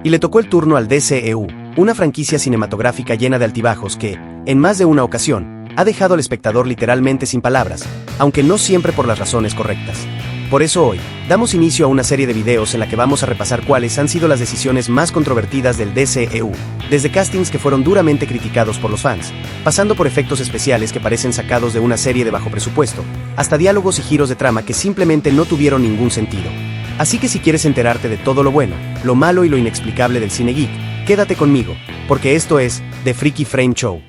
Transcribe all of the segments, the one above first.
Y le tocó el turno al DCEU, una franquicia cinematográfica llena de altibajos que, en más de una ocasión, ha dejado al espectador literalmente sin palabras, aunque no siempre por las razones correctas. Por eso hoy, damos inicio a una serie de videos en la que vamos a repasar cuáles han sido las decisiones más controvertidas del DCEU, desde castings que fueron duramente criticados por los fans, pasando por efectos especiales que parecen sacados de una serie de bajo presupuesto, hasta diálogos y giros de trama que simplemente no tuvieron ningún sentido. Así que si quieres enterarte de todo lo bueno, lo malo y lo inexplicable del cine geek, quédate conmigo, porque esto es The Freaky Frame Show.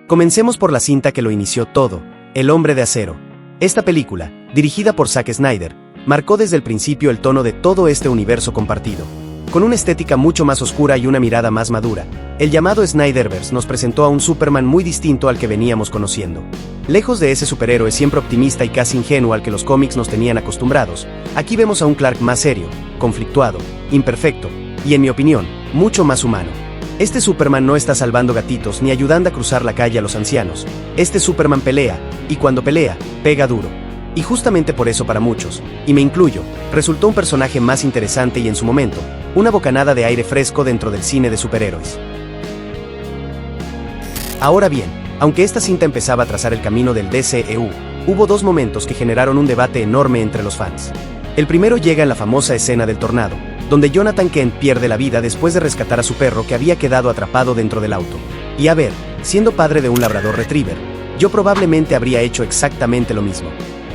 Comencemos por la cinta que lo inició todo, El Hombre de Acero. Esta película, dirigida por Zack Snyder, marcó desde el principio el tono de todo este universo compartido. Con una estética mucho más oscura y una mirada más madura, el llamado Snyderverse nos presentó a un Superman muy distinto al que veníamos conociendo. Lejos de ese superhéroe siempre optimista y casi ingenuo al que los cómics nos tenían acostumbrados, aquí vemos a un Clark más serio, conflictuado, imperfecto, y en mi opinión, mucho más humano. Este Superman no está salvando gatitos ni ayudando a cruzar la calle a los ancianos. Este Superman pelea, y cuando pelea, pega duro. Y justamente por eso para muchos, y me incluyo, resultó un personaje más interesante y en su momento, una bocanada de aire fresco dentro del cine de superhéroes. Ahora bien, aunque esta cinta empezaba a trazar el camino del DCEU, hubo dos momentos que generaron un debate enorme entre los fans. El primero llega en la famosa escena del tornado, donde Jonathan Kent pierde la vida después de rescatar a su perro que había quedado atrapado dentro del auto. Y a ver, siendo padre de un labrador retriever, yo probablemente habría hecho exactamente lo mismo.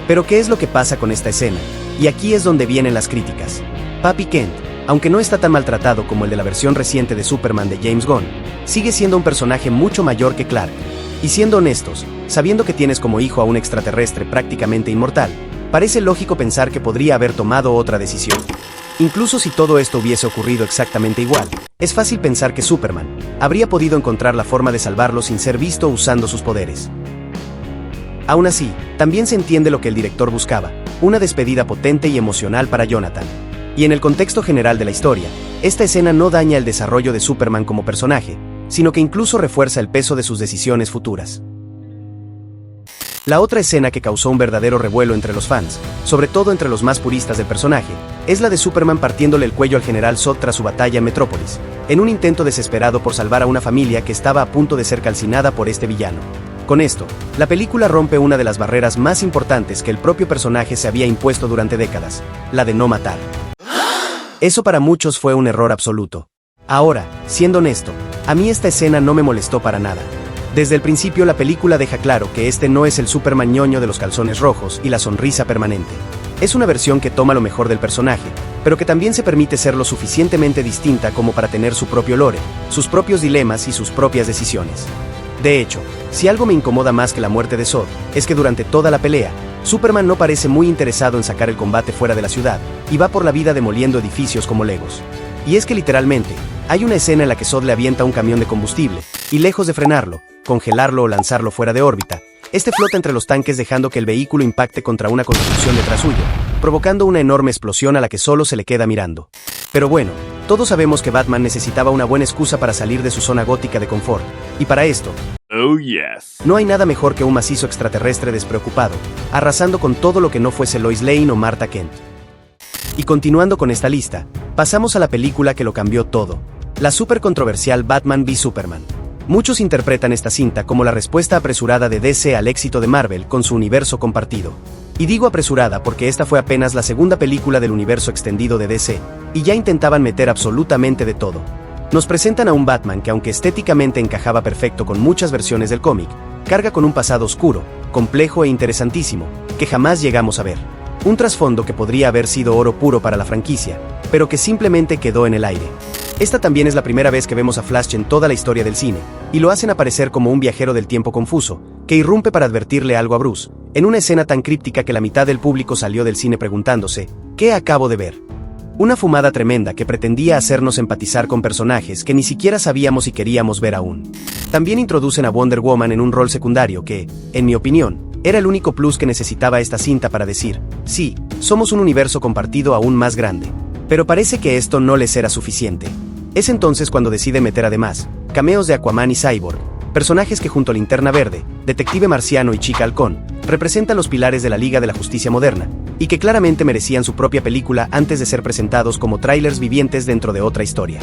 Pero ¿qué es lo que pasa con esta escena? Y aquí es donde vienen las críticas. Papi Kent, aunque no está tan maltratado como el de la versión reciente de Superman de James Gunn, sigue siendo un personaje mucho mayor que Clark. Y siendo honestos, sabiendo que tienes como hijo a un extraterrestre prácticamente inmortal, parece lógico pensar que podría haber tomado otra decisión. Incluso si todo esto hubiese ocurrido exactamente igual, es fácil pensar que Superman habría podido encontrar la forma de salvarlo sin ser visto usando sus poderes. Aún así, también se entiende lo que el director buscaba, una despedida potente y emocional para Jonathan. Y en el contexto general de la historia, esta escena no daña el desarrollo de Superman como personaje, sino que incluso refuerza el peso de sus decisiones futuras. La otra escena que causó un verdadero revuelo entre los fans, sobre todo entre los más puristas del personaje, es la de Superman partiéndole el cuello al general Zod tras su batalla en Metrópolis, en un intento desesperado por salvar a una familia que estaba a punto de ser calcinada por este villano. Con esto, la película rompe una de las barreras más importantes que el propio personaje se había impuesto durante décadas, la de no matar. Eso para muchos fue un error absoluto. Ahora, siendo honesto, a mí esta escena no me molestó para nada. Desde el principio la película deja claro que este no es el Superman ñoño de los calzones rojos y la sonrisa permanente. Es una versión que toma lo mejor del personaje, pero que también se permite ser lo suficientemente distinta como para tener su propio lore, sus propios dilemas y sus propias decisiones. De hecho, si algo me incomoda más que la muerte de Zod, es que durante toda la pelea, Superman no parece muy interesado en sacar el combate fuera de la ciudad, y va por la vida demoliendo edificios como legos. Y es que literalmente, hay una escena en la que Zod le avienta un camión de combustible, y lejos de frenarlo, congelarlo o lanzarlo fuera de órbita, este flota entre los tanques dejando que el vehículo impacte contra una construcción detrás suyo, provocando una enorme explosión a la que solo se le queda mirando. Pero bueno, todos sabemos que Batman necesitaba una buena excusa para salir de su zona gótica de confort, y para esto, oh yes, no hay nada mejor que un macizo extraterrestre despreocupado, arrasando con todo lo que no fuese Lois Lane o Martha Kent. Y continuando con esta lista, pasamos a la película que lo cambió todo, la súper controversial Batman v Superman. Muchos interpretan esta cinta como la respuesta apresurada de DC al éxito de Marvel con su universo compartido. Y digo apresurada porque esta fue apenas la segunda película del universo extendido de DC, y ya intentaban meter absolutamente de todo. Nos presentan a un Batman que aunque estéticamente encajaba perfecto con muchas versiones del cómic, carga con un pasado oscuro, complejo e interesantísimo, que jamás llegamos a ver. Un trasfondo que podría haber sido oro puro para la franquicia, pero que simplemente quedó en el aire. Esta también es la primera vez que vemos a Flash en toda la historia del cine, y lo hacen aparecer como un viajero del tiempo confuso, que irrumpe para advertirle algo a Bruce, en una escena tan críptica que la mitad del público salió del cine preguntándose, ¿qué acabo de ver? Una fumada tremenda que pretendía hacernos empatizar con personajes que ni siquiera sabíamos si queríamos ver aún. También introducen a Wonder Woman en un rol secundario que, en mi opinión, era el único plus que necesitaba esta cinta para decir, sí, somos un universo compartido aún más grande. Pero parece que esto no les era suficiente. Es entonces cuando decide meter además, cameos de Aquaman y Cyborg, personajes que junto a Linterna Verde, Detective Marciano y Chica Halcón, representa los pilares de la Liga de la Justicia moderna, y que claramente merecían su propia película antes de ser presentados como trailers vivientes dentro de otra historia.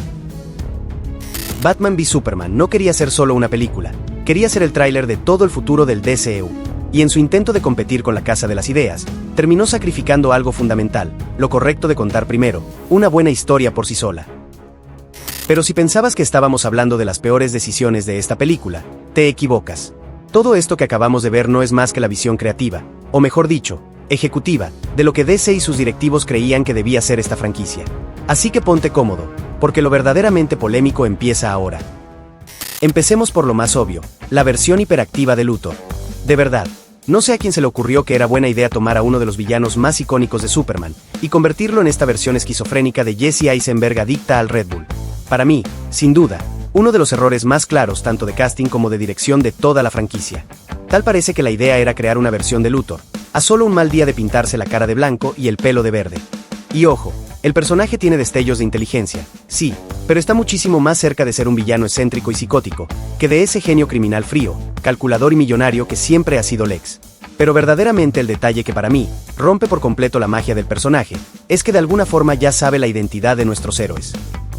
Batman v Superman no quería ser solo una película, quería ser el tráiler de todo el futuro del DCEU, y en su intento de competir con la Casa de las Ideas, terminó sacrificando algo fundamental, lo correcto de contar primero, una buena historia por sí sola. Pero si pensabas que estábamos hablando de las peores decisiones de esta película, te equivocas. Todo esto que acabamos de ver no es más que la visión creativa, o mejor dicho, ejecutiva, de lo que DC y sus directivos creían que debía ser esta franquicia. Así que ponte cómodo, porque lo verdaderamente polémico empieza ahora. Empecemos por lo más obvio, la versión hiperactiva de Luthor. De verdad, no sé a quién se le ocurrió que era buena idea tomar a uno de los villanos más icónicos de Superman, y convertirlo en esta versión esquizofrénica de Jesse Eisenberg adicta al Red Bull. Para mí, sin duda, uno de los errores más claros tanto de casting como de dirección de toda la franquicia. Tal parece que la idea era crear una versión de Luthor, a solo un mal día de pintarse la cara de blanco y el pelo de verde. Y ojo, el personaje tiene destellos de inteligencia, sí, pero está muchísimo más cerca de ser un villano excéntrico y psicótico, que de ese genio criminal frío, calculador y millonario que siempre ha sido Lex. Pero verdaderamente el detalle que para mí rompe por completo la magia del personaje, es que de alguna forma ya sabe la identidad de nuestros héroes.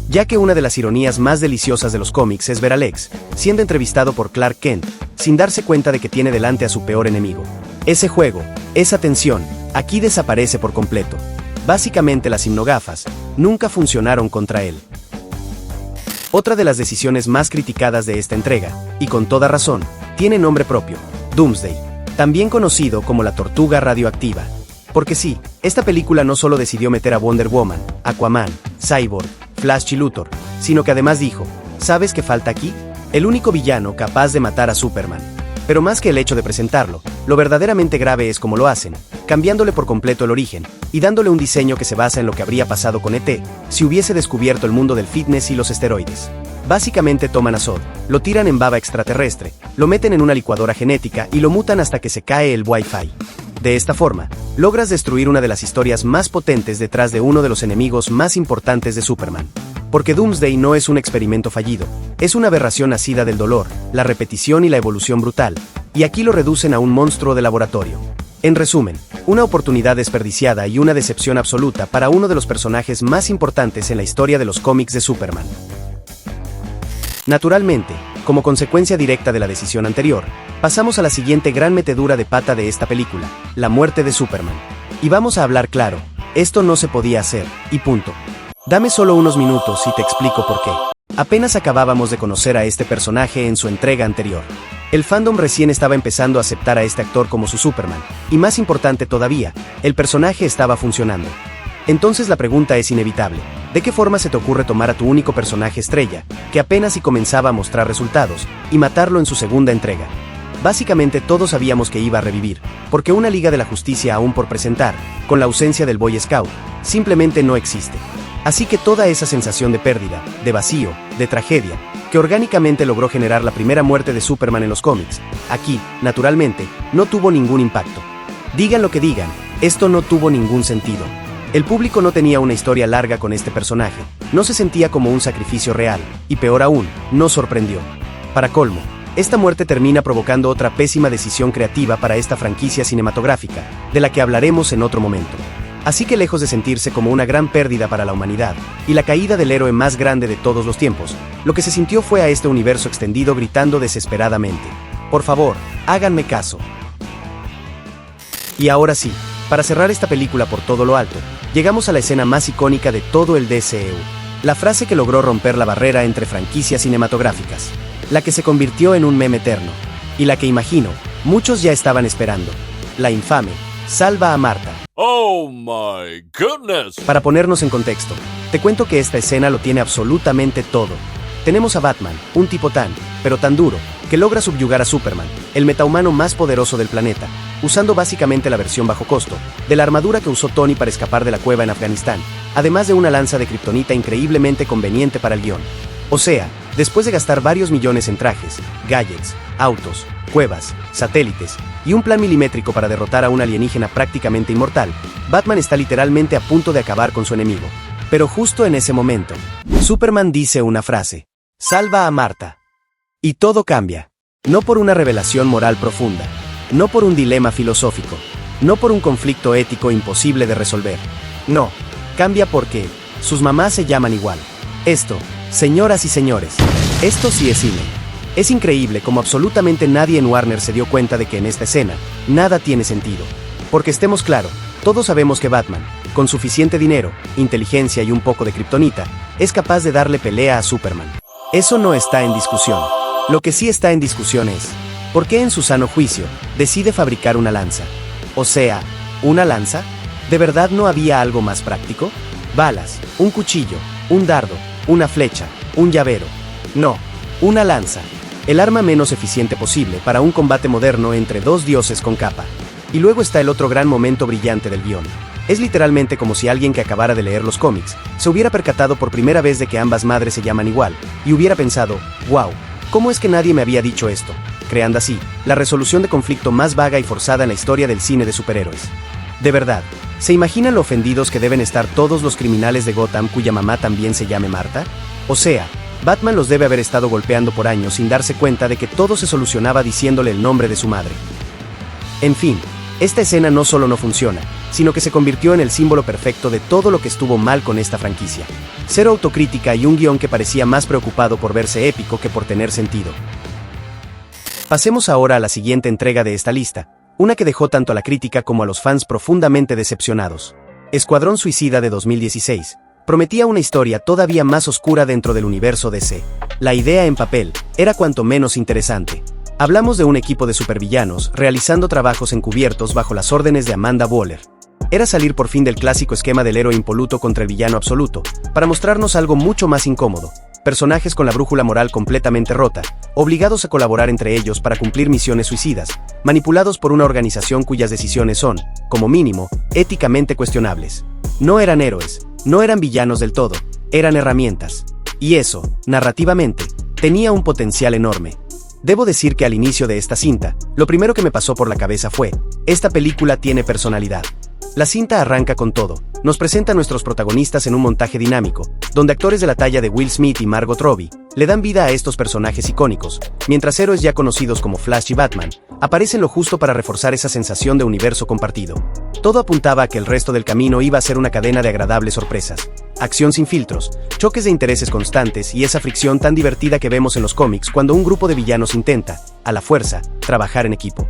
Ya que una de las ironías más deliciosas de los cómics es ver a Lex siendo entrevistado por Clark Kent, sin darse cuenta de que tiene delante a su peor enemigo. Ese juego, esa tensión, aquí desaparece por completo. Básicamente las hipnogafas nunca funcionaron contra él. Otra de las decisiones más criticadas de esta entrega, y con toda razón, tiene nombre propio, Doomsday, también conocido como la Tortuga Radioactiva. Porque sí, esta película no solo decidió meter a Wonder Woman, Aquaman, Cyborg, Flash y Luthor, sino que además dijo, ¿sabes qué falta aquí? El único villano capaz de matar a Superman. Pero más que el hecho de presentarlo, lo verdaderamente grave es cómo lo hacen, cambiándole por completo el origen, y dándole un diseño que se basa en lo que habría pasado con ET, si hubiese descubierto el mundo del fitness y los esteroides. Básicamente toman a Zod, lo tiran en baba extraterrestre, lo meten en una licuadora genética y lo mutan hasta que se cae el Wi-Fi. De esta forma, logras destruir una de las historias más potentes detrás de uno de los enemigos más importantes de Superman. Porque Doomsday no es un experimento fallido, es una aberración nacida del dolor, la repetición y la evolución brutal, y aquí lo reducen a un monstruo de laboratorio. En resumen, una oportunidad desperdiciada y una decepción absoluta para uno de los personajes más importantes en la historia de los cómics de Superman. Naturalmente, como consecuencia directa de la decisión anterior, pasamos a la siguiente gran metedura de pata de esta película, la muerte de Superman. Y vamos a hablar claro, esto no se podía hacer, y punto. Dame solo unos minutos y te explico por qué. Apenas acabábamos de conocer a este personaje en su entrega anterior. El fandom recién estaba empezando a aceptar a este actor como su Superman, y más importante todavía, el personaje estaba funcionando. Entonces la pregunta es inevitable, ¿de qué forma se te ocurre tomar a tu único personaje estrella, que apenas si comenzaba a mostrar resultados, y matarlo en su segunda entrega? Básicamente todos sabíamos que iba a revivir, porque una Liga de la Justicia aún por presentar, con la ausencia del Boy Scout, simplemente no existe. Así que toda esa sensación de pérdida, de vacío, de tragedia, que orgánicamente logró generar la primera muerte de Superman en los cómics, aquí, naturalmente, no tuvo ningún impacto. Digan lo que digan, esto no tuvo ningún sentido. El público no tenía una historia larga con este personaje, no se sentía como un sacrificio real, y peor aún, no sorprendió. Para colmo, esta muerte termina provocando otra pésima decisión creativa para esta franquicia cinematográfica, de la que hablaremos en otro momento. Así que lejos de sentirse como una gran pérdida para la humanidad, y la caída del héroe más grande de todos los tiempos, lo que se sintió fue a este universo extendido gritando desesperadamente, por favor, háganme caso. Y ahora sí, para cerrar esta película por todo lo alto, llegamos a la escena más icónica de todo el DCEU, la frase que logró romper la barrera entre franquicias cinematográficas, la que se convirtió en un meme eterno, y la que imagino, muchos ya estaban esperando, la infame, salva a Marta. Oh my goodness. Para ponernos en contexto, te cuento que esta escena lo tiene absolutamente todo. Tenemos a Batman, un tipo pero tan duro, que logra subyugar a Superman, el metahumano más poderoso del planeta, usando básicamente la versión bajo costo, de la armadura que usó Tony para escapar de la cueva en Afganistán, además de una lanza de kriptonita increíblemente conveniente para el guión. O sea, después de gastar varios millones en trajes, gadgets, autos, cuevas, satélites y un plan milimétrico para derrotar a un alienígena prácticamente inmortal, Batman está literalmente a punto de acabar con su enemigo. Pero justo en ese momento, Superman dice una frase: salva a Marta. Y todo cambia. No por una revelación moral profunda, No por un dilema filosófico. No por un conflicto ético imposible de resolver. No. Cambia porque sus mamás se llaman igual. Esto, señoras y señores, esto sí es cine. Es increíble como absolutamente nadie en Warner se dio cuenta de que en esta escena, nada tiene sentido. Porque estemos claros, todos sabemos que Batman, con suficiente dinero, inteligencia y un poco de kriptonita, es capaz de darle pelea a Superman. Eso no está en discusión. Lo que sí está en discusión es, ¿por qué en su sano juicio, decide fabricar una lanza? O sea, ¿una lanza? ¿De verdad no había algo más práctico? Balas, un cuchillo, un dardo, una flecha, un llavero. No, una lanza. El arma menos eficiente posible para un combate moderno entre dos dioses con capa. Y luego está el otro gran momento brillante del guión. Es literalmente como si alguien que acabara de leer los cómics se hubiera percatado por primera vez de que ambas madres se llaman igual, y hubiera pensado, wow, ¿cómo es que nadie me había dicho esto? Creando así, la resolución de conflicto más vaga y forzada en la historia del cine de superhéroes. De verdad, ¿se imaginan lo ofendidos que deben estar todos los criminales de Gotham cuya mamá también se llame Marta? O sea, Batman los debe haber estado golpeando por años sin darse cuenta de que todo se solucionaba diciéndole el nombre de su madre. En fin, esta escena no solo no funciona, sino que se convirtió en el símbolo perfecto de todo lo que estuvo mal con esta franquicia. Cero autocrítica y un guión que parecía más preocupado por verse épico que por tener sentido. Pasemos ahora a la siguiente entrega de esta lista, una que dejó tanto a la crítica como a los fans profundamente decepcionados. Escuadrón Suicida de 2016. Prometía una historia todavía más oscura dentro del universo DC. La idea en papel era cuanto menos interesante. Hablamos de un equipo de supervillanos realizando trabajos encubiertos bajo las órdenes de Amanda Waller. Era salir por fin del clásico esquema del héroe impoluto contra el villano absoluto, para mostrarnos algo mucho más incómodo. Personajes con la brújula moral completamente rota, obligados a colaborar entre ellos para cumplir misiones suicidas, manipulados por una organización cuyas decisiones son, como mínimo, éticamente cuestionables. No eran héroes, no eran villanos del todo, eran herramientas. Y eso, narrativamente, tenía un potencial enorme. Debo decir que al inicio de esta cinta, lo primero que me pasó por la cabeza fue, esta película tiene personalidad. La cinta arranca con todo. Nos presenta a nuestros protagonistas en un montaje dinámico, donde actores de la talla de Will Smith y Margot Robbie le dan vida a estos personajes icónicos, mientras héroes ya conocidos como Flash y Batman aparecen lo justo para reforzar esa sensación de universo compartido. Todo apuntaba a que el resto del camino iba a ser una cadena de agradables sorpresas. Acción sin filtros, choques de intereses constantes y esa fricción tan divertida que vemos en los cómics cuando un grupo de villanos intenta, a la fuerza, trabajar en equipo.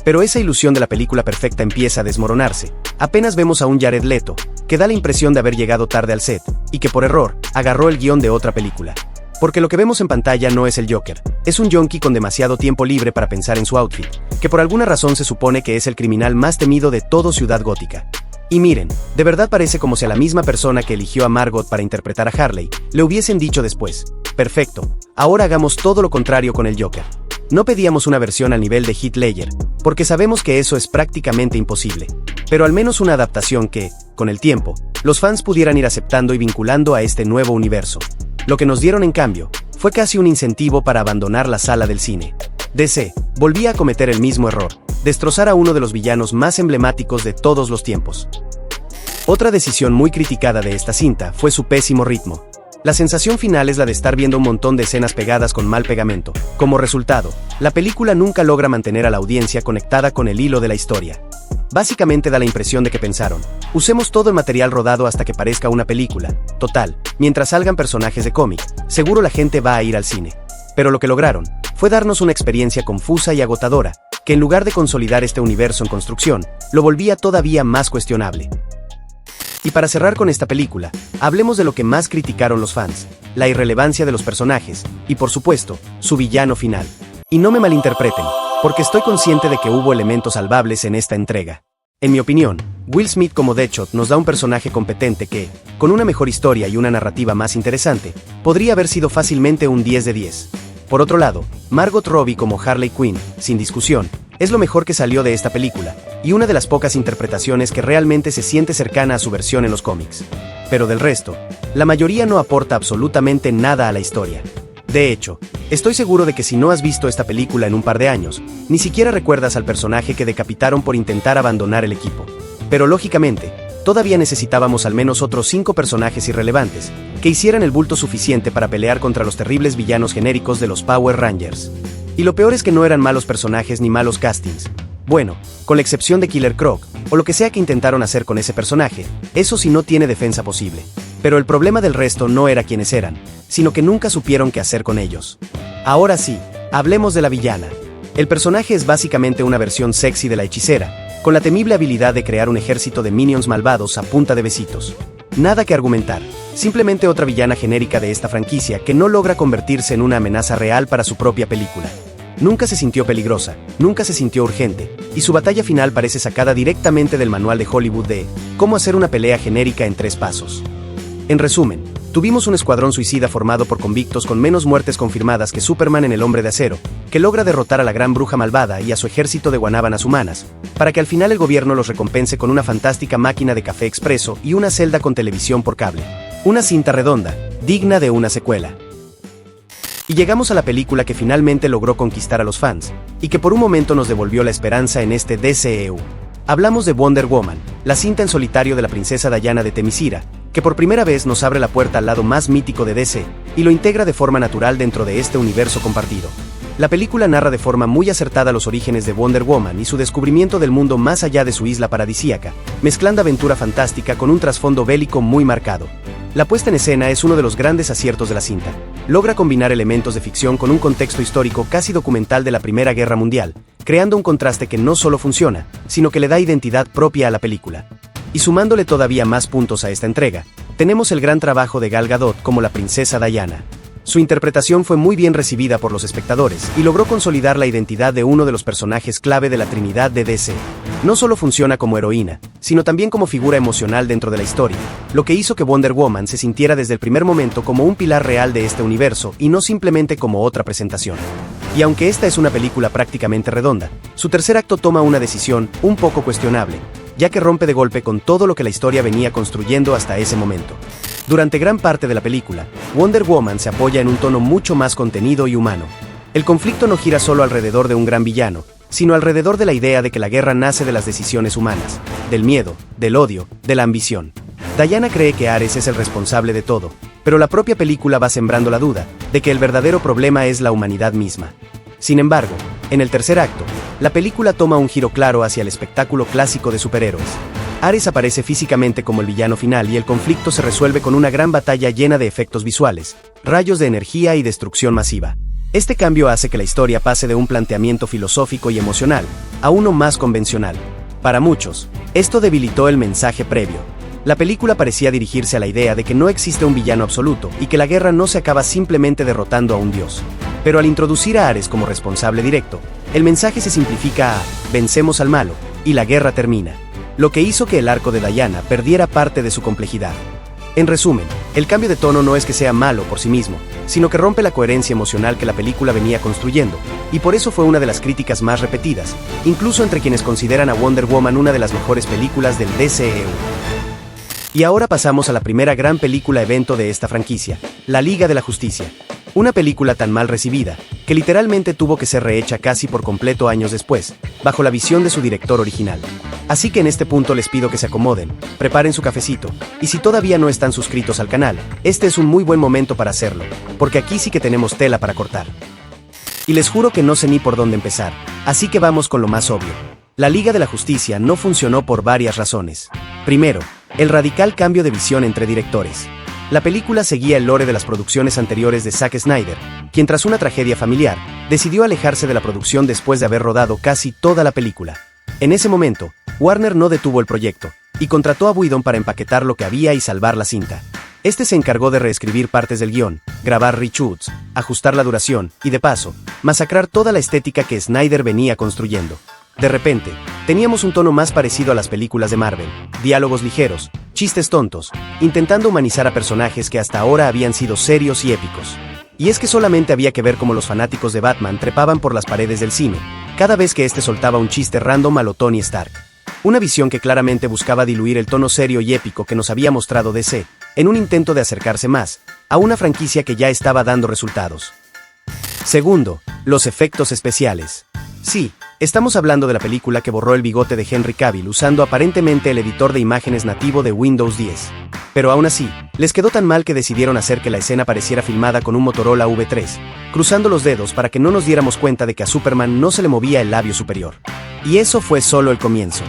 Pero esa ilusión de la película perfecta empieza a desmoronarse. Apenas vemos a un Jared Leto, que da la impresión de haber llegado tarde al set, y que por error, agarró el guión de otra película. Porque lo que vemos en pantalla no es el Joker, es un yonki con demasiado tiempo libre para pensar en su outfit, que por alguna razón se supone que es el criminal más temido de todo Ciudad Gótica. Y miren, de verdad parece como si a la misma persona que eligió a Margot para interpretar a Harley, le hubiesen dicho después, perfecto, ahora hagamos todo lo contrario con el Joker. No pedíamos una versión al nivel de Heath Ledger, porque sabemos que eso es prácticamente imposible, pero al menos una adaptación que, con el tiempo, los fans pudieran ir aceptando y vinculando a este nuevo universo. Lo que nos dieron en cambio, fue casi un incentivo para abandonar la sala del cine. DC volvía a cometer el mismo error, destrozar a uno de los villanos más emblemáticos de todos los tiempos. Otra decisión muy criticada de esta cinta fue su pésimo ritmo. La sensación final es la de estar viendo un montón de escenas pegadas con mal pegamento. Como resultado, la película nunca logra mantener a la audiencia conectada con el hilo de la historia. Básicamente da la impresión de que pensaron, usemos todo el material rodado hasta que parezca una película. Total, mientras salgan personajes de cómic, seguro la gente va a ir al cine. Pero lo que lograron fue darnos una experiencia confusa y agotadora, que en lugar de consolidar este universo en construcción, lo volvía todavía más cuestionable. Y para cerrar con esta película, hablemos de lo que más criticaron los fans, la irrelevancia de los personajes, y por supuesto, su villano final. Y no me malinterpreten, porque estoy consciente de que hubo elementos salvables en esta entrega. En mi opinión, Will Smith como Deadshot nos da un personaje competente que, con una mejor historia y una narrativa más interesante, podría haber sido fácilmente un 10 de 10. Por otro lado, Margot Robbie como Harley Quinn, sin discusión, es lo mejor que salió de esta película, y una de las pocas interpretaciones que realmente se siente cercana a su versión en los cómics. Pero del resto, la mayoría no aporta absolutamente nada a la historia. De hecho, estoy seguro de que si no has visto esta película en un par de años, ni siquiera recuerdas al personaje que decapitaron por intentar abandonar el equipo. Pero lógicamente, todavía necesitábamos al menos otros 5 personajes irrelevantes, que hicieran el bulto suficiente para pelear contra los terribles villanos genéricos de los Power Rangers. Y lo peor es que no eran malos personajes ni malos castings. Bueno, con la excepción de Killer Croc, o lo que sea que intentaron hacer con ese personaje, eso sí no tiene defensa posible. Pero el problema del resto no era quienes eran, sino que nunca supieron qué hacer con ellos. Ahora sí, hablemos de la villana. El personaje es básicamente una versión sexy de la hechicera, con la temible habilidad de crear un ejército de minions malvados a punta de besitos. Nada que argumentar, simplemente otra villana genérica de esta franquicia que no logra convertirse en una amenaza real para su propia película. Nunca se sintió peligrosa, nunca se sintió urgente, y su batalla final parece sacada directamente del manual de Hollywood de cómo hacer una pelea genérica en 3 pasos. En resumen, tuvimos un escuadrón suicida formado por convictos con menos muertes confirmadas que Superman en El Hombre de Acero, que logra derrotar a la gran bruja malvada y a su ejército de guanábanas humanas, para que al final el gobierno los recompense con una fantástica máquina de café expreso y una celda con televisión por cable. Una cinta redonda, digna de una secuela. Y llegamos a la película que finalmente logró conquistar a los fans, y que por un momento nos devolvió la esperanza en este DCEU. Hablamos de Wonder Woman, la cinta en solitario de la princesa Diana de Temisira, que por primera vez nos abre la puerta al lado más mítico de DC, y lo integra de forma natural dentro de este universo compartido. La película narra de forma muy acertada los orígenes de Wonder Woman y su descubrimiento del mundo más allá de su isla paradisíaca, mezclando aventura fantástica con un trasfondo bélico muy marcado. La puesta en escena es uno de los grandes aciertos de la cinta. Logra combinar elementos de ficción con un contexto histórico casi documental de la Primera Guerra Mundial, creando un contraste que no solo funciona, sino que le da identidad propia a la película. Y sumándole todavía más puntos a esta entrega, tenemos el gran trabajo de Gal Gadot como la princesa Diana. Su interpretación fue muy bien recibida por los espectadores y logró consolidar la identidad de uno de los personajes clave de la Trinidad de DC. No solo funciona como heroína, sino también como figura emocional dentro de la historia, lo que hizo que Wonder Woman se sintiera desde el primer momento como un pilar real de este universo y no simplemente como otra presentación. Y aunque esta es una película prácticamente redonda, su tercer acto toma una decisión un poco cuestionable, ya que rompe de golpe con todo lo que la historia venía construyendo hasta ese momento. Durante gran parte de la película, Wonder Woman se apoya en un tono mucho más contenido y humano. El conflicto no gira solo alrededor de un gran villano, sino alrededor de la idea de que la guerra nace de las decisiones humanas, del miedo, del odio, de la ambición. Diana cree que Ares es el responsable de todo, pero la propia película va sembrando la duda de que el verdadero problema es la humanidad misma. Sin embargo, en el tercer acto, la película toma un giro claro hacia el espectáculo clásico de superhéroes. Ares aparece físicamente como el villano final y el conflicto se resuelve con una gran batalla llena de efectos visuales, rayos de energía y destrucción masiva. Este cambio hace que la historia pase de un planteamiento filosófico y emocional a uno más convencional. Para muchos, esto debilitó el mensaje previo. La película parecía dirigirse a la idea de que no existe un villano absoluto y que la guerra no se acaba simplemente derrotando a un dios. Pero al introducir a Ares como responsable directo, el mensaje se simplifica a «vencemos al malo» y la guerra termina, lo que hizo que el arco de Diana perdiera parte de su complejidad. En resumen, el cambio de tono no es que sea malo por sí mismo, sino que rompe la coherencia emocional que la película venía construyendo, y por eso fue una de las críticas más repetidas, incluso entre quienes consideran a Wonder Woman una de las mejores películas del DCEU. Y ahora pasamos a la primera gran película evento de esta franquicia, La Liga de la Justicia. Una película tan mal recibida, que literalmente tuvo que ser rehecha casi por completo años después, bajo la visión de su director original. Así que en este punto les pido que se acomoden, preparen su cafecito, y si todavía no están suscritos al canal, este es un muy buen momento para hacerlo, porque aquí sí que tenemos tela para cortar. Y les juro que no sé ni por dónde empezar, así que vamos con lo más obvio. La Liga de la Justicia no funcionó por varias razones. Primero, el radical cambio de visión entre directores. La película seguía el lore de las producciones anteriores de Zack Snyder, quien tras una tragedia familiar, decidió alejarse de la producción después de haber rodado casi toda la película. En ese momento, Warner no detuvo el proyecto, y contrató a Whedon para empaquetar lo que había y salvar la cinta. Este se encargó de reescribir partes del guión, grabar reshoots, ajustar la duración, y de paso, masacrar toda la estética que Snyder venía construyendo. De repente, teníamos un tono más parecido a las películas de Marvel, diálogos ligeros, chistes tontos, intentando humanizar a personajes que hasta ahora habían sido serios y épicos. Y es que solamente había que ver cómo los fanáticos de Batman trepaban por las paredes del cine, cada vez que este soltaba un chiste random a lo Tony Stark. Una visión que claramente buscaba diluir el tono serio y épico que nos había mostrado DC, en un intento de acercarse más a una franquicia que ya estaba dando resultados. Segundo, los efectos especiales. Sí, Estamos hablando de la película que borró el bigote de Henry Cavill usando aparentemente el editor de imágenes nativo de Windows 10. Pero aún así, les quedó tan mal que decidieron hacer que la escena pareciera filmada con un Motorola V3, cruzando los dedos para que no nos diéramos cuenta de que a Superman no se le movía el labio superior. Y eso fue solo el comienzo.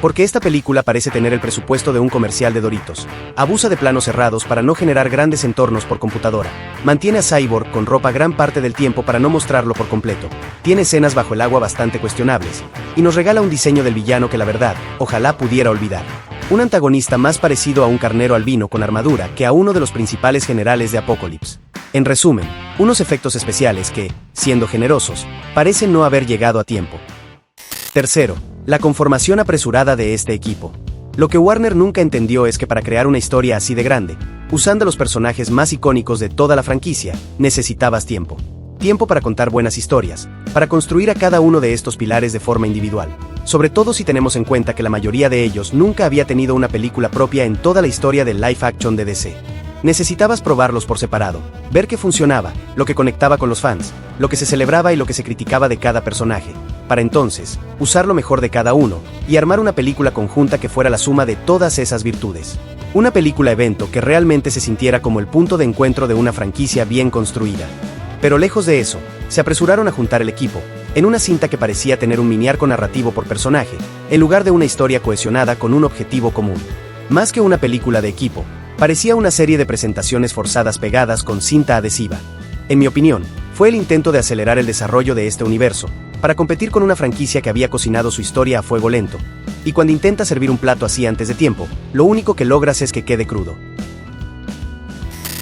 Porque esta película parece tener el presupuesto de un comercial de Doritos. Abusa de planos cerrados para no generar grandes entornos por computadora. Mantiene a Cyborg con ropa gran parte del tiempo para no mostrarlo por completo. Tiene escenas bajo el agua bastante cuestionables. Y nos regala un diseño del villano que la verdad, ojalá pudiera olvidar. Un antagonista más parecido a un carnero albino con armadura que a uno de los principales generales de Apokolips. En resumen, unos efectos especiales que, siendo generosos, parecen no haber llegado a tiempo. Tercero, la conformación apresurada de este equipo. Lo que Warner nunca entendió es que para crear una historia así de grande, usando los personajes más icónicos de toda la franquicia, necesitabas tiempo. Tiempo para contar buenas historias, para construir a cada uno de estos pilares de forma individual. Sobre todo si tenemos en cuenta que la mayoría de ellos nunca había tenido una película propia en toda la historia del live action de DC. Necesitabas probarlos por separado, ver qué funcionaba, lo que conectaba con los fans, lo que se celebraba y lo que se criticaba de cada personaje, para entonces, usar lo mejor de cada uno, y armar una película conjunta que fuera la suma de todas esas virtudes. Una película evento que realmente se sintiera como el punto de encuentro de una franquicia bien construida. Pero lejos de eso, se apresuraron a juntar el equipo, en una cinta que parecía tener un mini arco narrativo por personaje, en lugar de una historia cohesionada con un objetivo común. Más que una película de equipo, parecía una serie de presentaciones forzadas pegadas con cinta adhesiva. En mi opinión, fue el intento de acelerar el desarrollo de este universo, para competir con una franquicia que había cocinado su historia a fuego lento. Y cuando intentas servir un plato así antes de tiempo, lo único que logras es que quede crudo.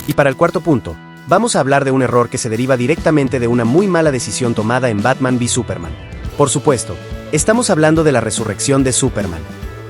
Y para el cuarto punto, vamos a hablar de un error que se deriva directamente de una muy mala decisión tomada en Batman v Superman. Por supuesto, estamos hablando de la resurrección de Superman.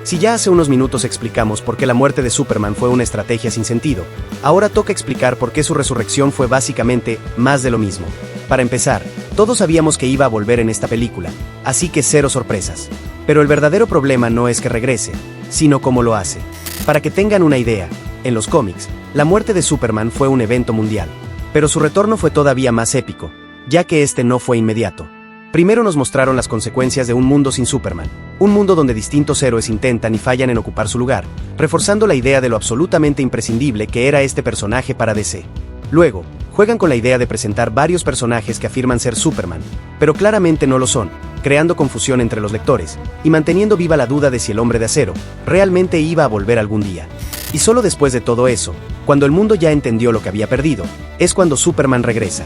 Si ya hace unos minutos explicamos por qué la muerte de Superman fue una estrategia sin sentido, ahora toca explicar por qué su resurrección fue básicamente más de lo mismo. Para empezar, todos sabíamos que iba a volver en esta película, así que cero sorpresas. Pero el verdadero problema no es que regrese, sino cómo lo hace. Para que tengan una idea, en los cómics, la muerte de Superman fue un evento mundial, pero su retorno fue todavía más épico, ya que este no fue inmediato. Primero nos mostraron las consecuencias de un mundo sin Superman, un mundo donde distintos héroes intentan y fallan en ocupar su lugar, reforzando la idea de lo absolutamente imprescindible que era este personaje para DC. Luego, juegan con la idea de presentar varios personajes que afirman ser Superman, pero claramente no lo son, creando confusión entre los lectores, y manteniendo viva la duda de si el Hombre de Acero realmente iba a volver algún día. Y solo después de todo eso, cuando el mundo ya entendió lo que había perdido, es cuando Superman regresa.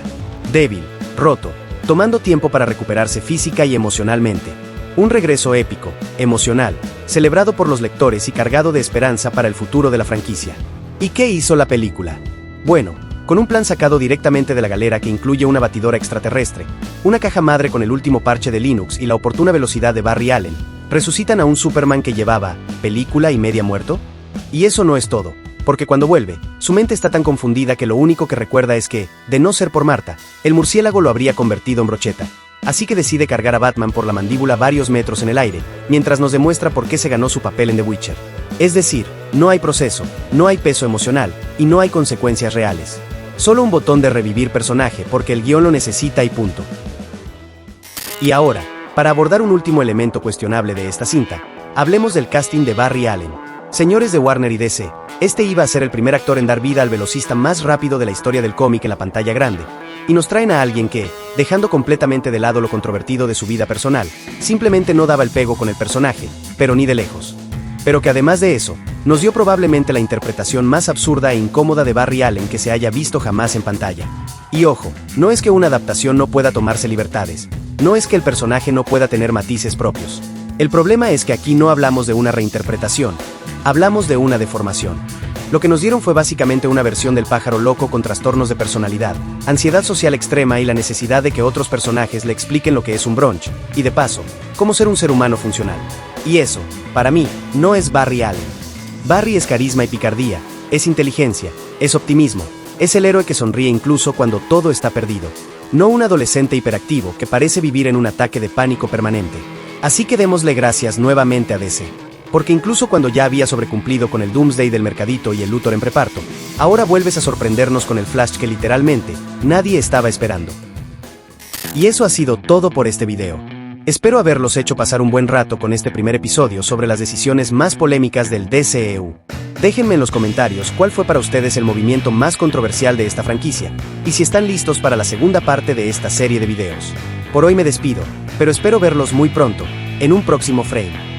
Débil, roto, tomando tiempo para recuperarse física y emocionalmente. Un regreso épico, emocional, celebrado por los lectores y cargado de esperanza para el futuro de la franquicia. ¿Y qué hizo la película? Bueno, con un plan sacado directamente de la galera que incluye una batidora extraterrestre, una caja madre con el último parche de Linux y la oportuna velocidad de Barry Allen, resucitan a un Superman que llevaba película y media muerto. Y eso no es todo, porque cuando vuelve, su mente está tan confundida que lo único que recuerda es que, de no ser por Marta, el murciélago lo habría convertido en brocheta. Así que decide cargar a Batman por la mandíbula varios metros en el aire, mientras nos demuestra por qué se ganó su papel en The Witcher. Es decir, no hay proceso, no hay peso emocional, y no hay consecuencias reales. Solo un botón de revivir personaje porque el guión lo necesita y punto. Y ahora, para abordar un último elemento cuestionable de esta cinta, hablemos del casting de Barry Allen. Señores de Warner y DC, este iba a ser el primer actor en dar vida al velocista más rápido de la historia del cómic en la pantalla grande, y nos traen a alguien que, dejando completamente de lado lo controvertido de su vida personal, simplemente no daba el pego con el personaje, pero ni de lejos. Pero que además de eso, nos dio probablemente la interpretación más absurda e incómoda de Barry Allen que se haya visto jamás en pantalla. Y ojo, no es que una adaptación no pueda tomarse libertades, no es que el personaje no pueda tener matices propios. El problema es que aquí no hablamos de una reinterpretación, hablamos de una deformación. Lo que nos dieron fue básicamente una versión del pájaro loco con trastornos de personalidad, ansiedad social extrema y la necesidad de que otros personajes le expliquen lo que es un brunch, y de paso, cómo ser un ser humano funcional. Y eso, para mí, no es Barry Allen. Barry es carisma y picardía, es inteligencia, es optimismo, es el héroe que sonríe incluso cuando todo está perdido. No un adolescente hiperactivo que parece vivir en un ataque de pánico permanente. Así que démosle gracias nuevamente a DC. Porque incluso cuando ya había sobrecumplido con el Doomsday del Mercadito y el Luthor en preparto, ahora vuelves a sorprendernos con el Flash que literalmente nadie estaba esperando. Y eso ha sido todo por este video. Espero haberlos hecho pasar un buen rato con este primer episodio sobre las decisiones más polémicas del DCEU. Déjenme en los comentarios cuál fue para ustedes el movimiento más controversial de esta franquicia, y si están listos para la segunda parte de esta serie de videos. Por hoy me despido, pero espero verlos muy pronto, en un próximo frame.